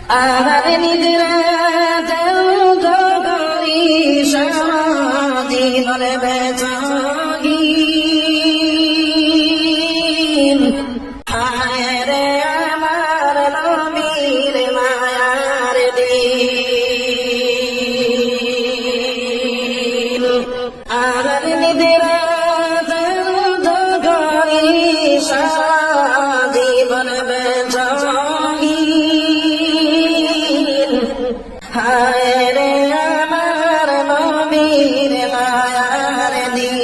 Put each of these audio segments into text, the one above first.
আমার নিদ্রা করি সারা জীবন বেচগীন হায় রে আমার নবীর মায়ার দিন আমার নিদ্রা করি সারা জীবন বেচগীন হায় রে আমার নবীর মায়ার দিন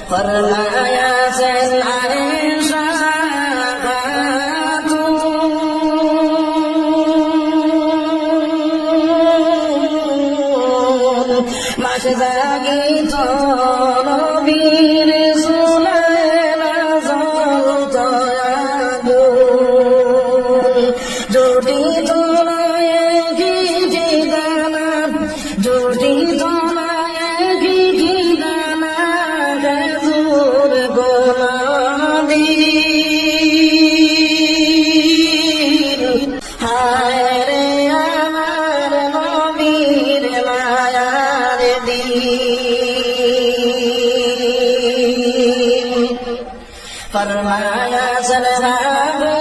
ফরমায়াছেন আয়েশা খাতুন মাসে জাগিত নবীর সুলাইলা জ্বলত আগুন জুটি তোলায় ঘিটি দানা জুটি তোলায় ঘিটি দানা খেজুর গোলাদিন হায় রে আমার নবীর মায়ার দিন ফরমায়া সালাম